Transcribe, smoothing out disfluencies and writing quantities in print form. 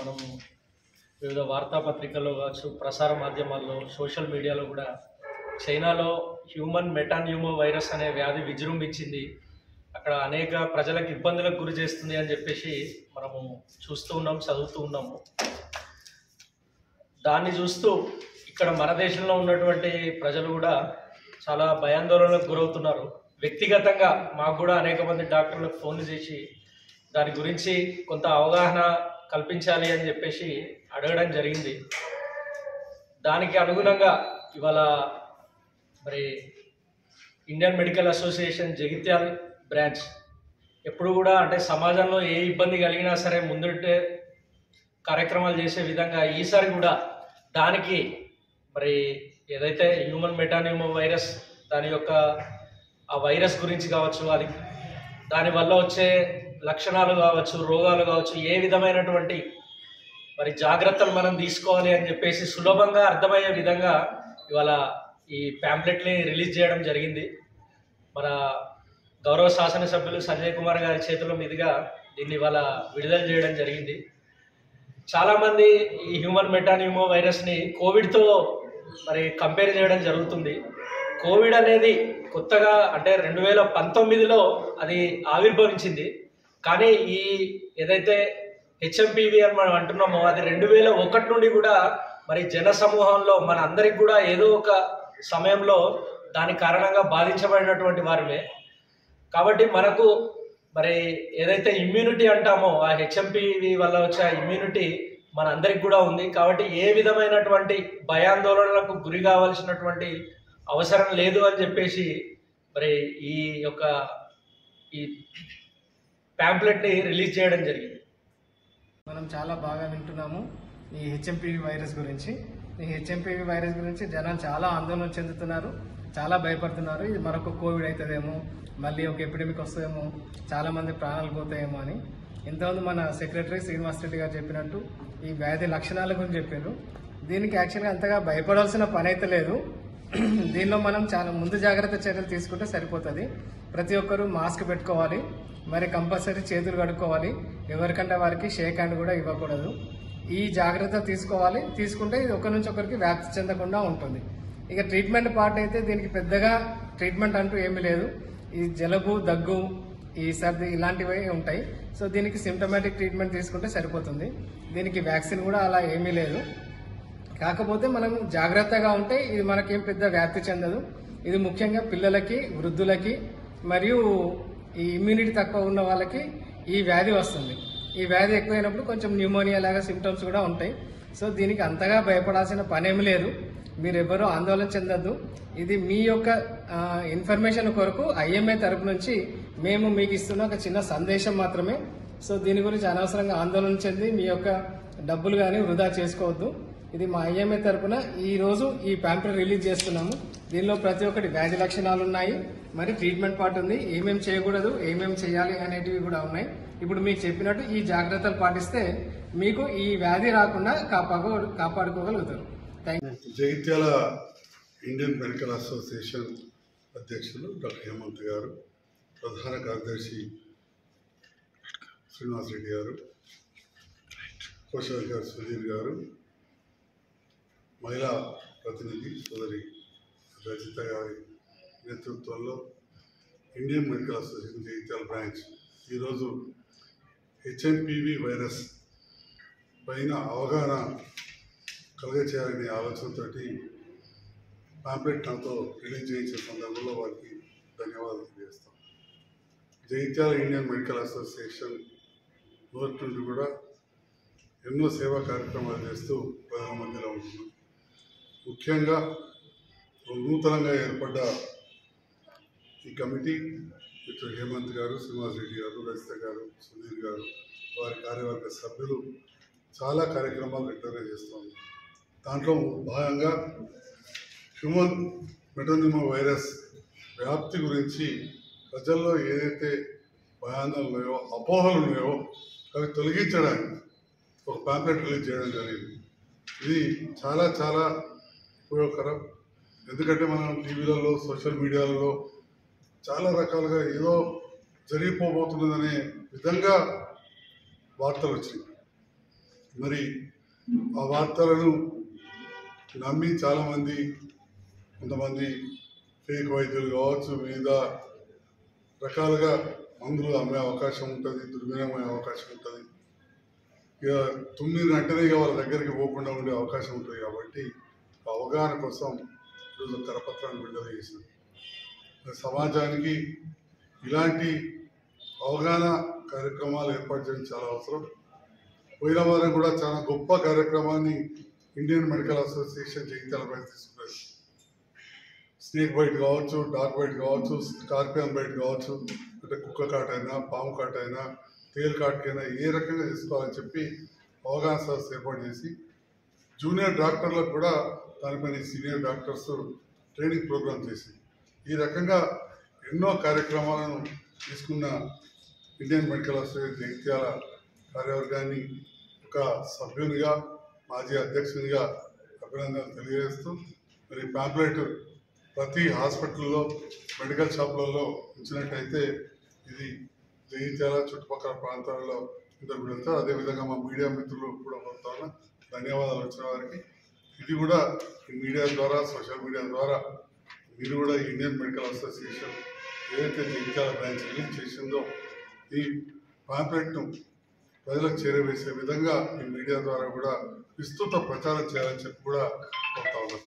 మనము వివిధ వార్తాపత్రికల్లో కావచ్చు, ప్రసార మాధ్యమాల్లో, సోషల్ మీడియాలో కూడా చైనాలో హ్యూమన్ మెటాన్యూమో వైరస్ అనే వ్యాధి విజృంభించింది. అక్కడ అనేక ప్రజలకు ఇబ్బందులకు గురి చేస్తుంది అని చెప్పేసి మనము చూస్తూ ఉన్నాం, చదువుతూ ఉన్నాము. దాన్ని చూస్తూ ఇక్కడ మన దేశంలో ఉన్నటువంటి ప్రజలు కూడా చాలా భయాందోళనకు గురవుతున్నారు. వ్యక్తిగతంగా మాకు కూడా అనేక మంది డాక్టర్లకు ఫోన్లు చేసి దాని గురించి కొంత అవగాహన కల్పించాలి అని చెప్పేసి అడగడం జరిగింది. దానికి అనుగుణంగా ఇవాళ మరి Indian medical association Jagtial branch ఎప్పుడు కూడా అంటే సమాజంలో ఏ ఇబ్బంది కలిగినా సరే ముందుంటే కార్యక్రమాలు చేసే విధంగా ఈసారి కూడా దానికి మరి ఏదైతే హ్యూమన్ మెటాన్యూమో వైరస్ దాని యొక్క ఆ వైరస్ గురించి కావచ్చు, అది దానివల్ల వచ్చే లక్షణాలు కావచ్చు, రోగాలు కావచ్చు, ఏ విధమైనటువంటి మరి జాగ్రత్తలు మనం తీసుకోవాలి అని చెప్పేసి సులభంగా అర్థమయ్యే విధంగా ఇవాళ ఈ ప్యాంప్లెట్ని రిలీజ్ చేయడం జరిగింది. మన గౌరవ శాసనసభ్యులు సంజయ్ కుమార్ గారి చేతుల మీదుగా దీన్ని ఇవాళ విడుదల చేయడం జరిగింది. చాలామంది ఈ హ్యూమన్ మెటాన్యూమో వైరస్ని కోవిడ్తో మరి కంపేర్ చేయడం జరుగుతుంది. కోవిడ్ అనేది కొత్తగా అంటే 2019లో అది ఆవిర్భవించింది. కానీ ఈ ఏదైతే హెచ్ఎంపివి అని మనం అంటున్నామో అది 2001 నుండి కూడా మరి జన సమూహంలో మన అందరికి కూడా ఏదో ఒక సమయంలో దాని కారణంగా బాధించబడినటువంటి వారిమే. కాబట్టి మనకు మరి ఏదైతే ఇమ్యూనిటీ అంటామో ఆ హెచ్ఎంపివి వల్ల వచ్చే ఇమ్యూనిటీ మన అందరికి కూడా ఉంది. కాబట్టి ఏ విధమైనటువంటి భయాందోళనలకు గురి కావాల్సినటువంటి అవసరం లేదు అని చెప్పేసి మరి ఈ యొక్క ఈ ప్యాంప్లెట్ని రిలీజ్ చేయడం జరిగింది. మనం చాలా బాగా వింటున్నాము ఈ హెచ్ఎంపివి వైరస్ గురించి. ఈ హెచ్ఎంపివి వైరస్ గురించి జనాలు చాలా ఆందోళన చెందుతున్నారు, చాలా భయపడుతున్నారు. ఇది మరొక కోవిడ్ అవుతుందేమో, మళ్ళీ ఒక ఎపిడమిక్ వస్తుందేమో, చాలా మంది ప్రాణాలు పోతాయేమో అని. ఇంతకుముందు మన సెక్రటరీ శ్రీనివాస్ రెడ్డి గారు చెప్పినట్టు ఈ వ్యాధి లక్షణాల గురించి చెప్పారు. దీనికి యాక్చువల్గా అంతగా భయపడాల్సిన పని అయితే లేదు. దీనిలో మనం చాలా ముందు జాగ్రత్త చర్యలు తీసుకుంటే సరిపోతుంది. ప్రతి ఒక్కరూ మాస్క్ పెట్టుకోవాలి, మరి కంపల్సరీ చేతులు కడుక్కోవాలి, ఎవరికంటే వారికి షేక్ హ్యాండ్ కూడా ఇవ్వకూడదు. ఈ జాగ్రత్త తీసుకోవాలి. తీసుకుంటే ఇది ఒకరి నుంచి ఒకరికి వ్యాప్తి చెందకుండా ఉంటుంది. ఇక ట్రీట్మెంట్ పార్ట్ అయితే దీనికి పెద్దగా ట్రీట్మెంట్ అంటూ ఏమీ లేదు. ఈ జలుబు, దగ్గు, ఈ సర్ది ఇలాంటివి ఉంటాయి. సో దీనికి సిమ్టమాటిక్ ట్రీట్మెంట్ తీసుకుంటే సరిపోతుంది. దీనికి వ్యాక్సిన్ కూడా అలా ఏమీ లేదు. కాకపోతే మనం జాగ్రత్తగా ఉంటే ఇది మనకేం పెద్ద వ్యాప్తి చెందదు. ఇది ముఖ్యంగా పిల్లలకి, వృద్ధులకి మరియు ఈ ఇమ్యూనిటీ తక్కువ ఉన్న వాళ్ళకి ఈ వ్యాధి వస్తుంది. ఈ వ్యాధి ఎక్కువైనప్పుడు కొంచెం న్యూమోనియా లాగా సిమ్టమ్స్ కూడా ఉంటాయి. సో దీనికి అంతగా భయపడాల్సిన పనేమి లేదు. మీరెవరూ ఆందోళన చెందొద్దు. ఇది మీ యొక్క ఇన్ఫర్మేషన్ కొరకు ఐఎంఏ తరపు నుంచి మేము మీకు ఇస్తున్న ఒక చిన్న సందేశం మాత్రమే. సో దీని గురించి అనవసరంగా ఆందోళన చెంది మీ యొక్క డబ్బులు కానీ వృధా చేసుకోవద్దు. ఇది మా ఐఎంఏ తరపున ఈరోజు ఈ ప్యాంప్లెట్ రిలీజ్ చేస్తున్నాము. దీనిలో ప్రతి ఒక్కటి వ్యాధి లక్షణాలు ఉన్నాయి, మరి ట్రీట్మెంట్ పార్ట్ ఉంది, ఏమేమి చేయకూడదు, ఏమేమి చేయాలి అనేటివి కూడా ఉన్నాయి. ఇప్పుడు మీకు చెప్పినట్టు ఈ జాగ్రత్తలు పాటిస్తే మీకు ఈ వ్యాధి రాకుండా కాపాడుకోగలుగుతారు. జగిత్యాల ఇండియన్ మెడికల్ అసోసియేషన్ అధ్యక్షులు డాక్టర్ హేమంత్ గారు, ప్రధాన కార్యదర్శి శ్రీనివాస్ రెడ్డి గారు, కోశాధికారి సుధీర్ గారు, మహిళా ప్రతినిధి సోదరి రజిత గారి నేతృత్వంలో Indian medical association Jagtial branch ఈరోజు హెచ్ఎంపివి వైరస్ పైన అవగాహన కలిగచేయాలనే ఆలోచనతో పాంప్లెట్ నాతో రిలీజ్ చేయించిన సందర్భంలో వారికి ధన్యవాదాలు తెలియజేస్తాం. జగిత్యాల ఇండియన్ మెడికల్ అసోసియేషన్ నోటి నుండి కూడా ఎన్నో సేవా కార్యక్రమాలు చేస్తూ ప్రజల మధ్యలో ఉంటున్నాం. ముఖ్యంగా నూతనంగా ఏర్పడ్డ ఈ కమిటీ మిస్టర్ హేమంత్ గారు, శ్రీనివాస్ రెడ్డి గారు, రజిత గారు, సుధీర్ గారు, వారి కార్యవర్గ సభ్యులు చాలా కార్యక్రమాలు రెగ్యులర్గా చేస్తాం. దాంట్లో భాగంగా హ్యూమన్ మెటాన్యూమో వైరస్ వ్యాప్తి గురించి ప్రజల్లో ఏదైతే భయాందోళనలు ఉన్నాయో, అపోహలు ఉన్నాయో అవి తొలగించడానికి ఒక ప్యాంప్లెట్ రిలీజ్ చేయడం జరిగింది. ఇది చాలా చాలా ఉపయోగకరం. ఎందుకంటే మనం టీవీలలో, సోషల్ మీడియాలలో చాలా రకాలుగా ఏదో జరిగిపోబోతున్నదనే విధంగా వార్తలు వచ్చినాయి. మరి ఆ వార్తలను నమ్మి చాలామంది, కొంతమంది ఫేక్ వైద్యులు కావచ్చు, వివిధ రకాలుగా మందులు అమ్మే అవకాశం ఉంటుంది, దుర్వినియోగం అయ్యే అవకాశం ఉంటుంది. ఇక తుమ్మిది వెంటనే వాళ్ళ దగ్గరికి పోకుండా ఉండే అవకాశం ఉంటుంది. కాబట్టి అవగాహన కోసం ఈరోజు కరపత్రాన్ని విడుదల చేసింది. సమాజానికి ఇలాంటి అవగాహన కార్యక్రమాలు ఏర్పాటు చేయడం చాలా అవసరం. పోయిన వారం కూడా చాలా గొప్ప కార్యక్రమాన్ని ఇండియన్ మెడికల్ అసోసియేషన్ జగిత్యాలపై తీసుకున్నది. స్నేక్ బైట్ కావచ్చు, డాగ్ బైట్ కావచ్చు, స్కార్పియన్ బైట్ కావచ్చు, అంటే కుక్క కాటైనా, పాము కాటైనా, తేలు కాటుకైనా ఏ రకంగా చేసుకోవాలని చెప్పి అవగాహన సదస్సు ఏర్పాటు చేసి జూనియర్ డాక్టర్లకు కూడా దానిపైన సీనియర్ డాక్టర్స్ ట్రైనింగ్ ప్రోగ్రామ్ చేసి ఈ రకంగా ఎన్నో కార్యక్రమాలను తీసుకున్న ఇండియన్ మెడికల్ అసోసియేషన్ జగిత్యాల కార్యవర్గాన్ని ఒక సభ్యునిగా, మాజీ అధ్యక్షునిగా అభినందనలు తెలియజేస్తూ, మరి పాంప్లెట్ ప్రతి హాస్పిటల్లో, మెడికల్ షాపులలో ఉంచినట్టయితే ఇది జగిత్యాల చుట్టుపక్కల ప్రాంతాలలో ఇంతకు వెళ్తారు. అదేవిధంగా మా మీడియా మిత్రులు కూడా కోరుతాను, ధన్యవాదాలు వచ్చిన వారికి. ఇది కూడా ఈ మీడియా ద్వారా, సోషల్ మీడియా ద్వారా మీరు కూడా ఇండియన్ మెడికల్ అసోసియేషన్ ఏదైతే జగిత్యాల బ్రాంచ్ రిలీజ్ చేసిందో ఈ పాంప్లెట్ను ప్రజలకు చేరవేసే విధంగా ఈ మీడియా ద్వారా కూడా విస్తృత ప్రచారం చేయాలని చెప్పి కూడా కోరుతా ఉన్నాను.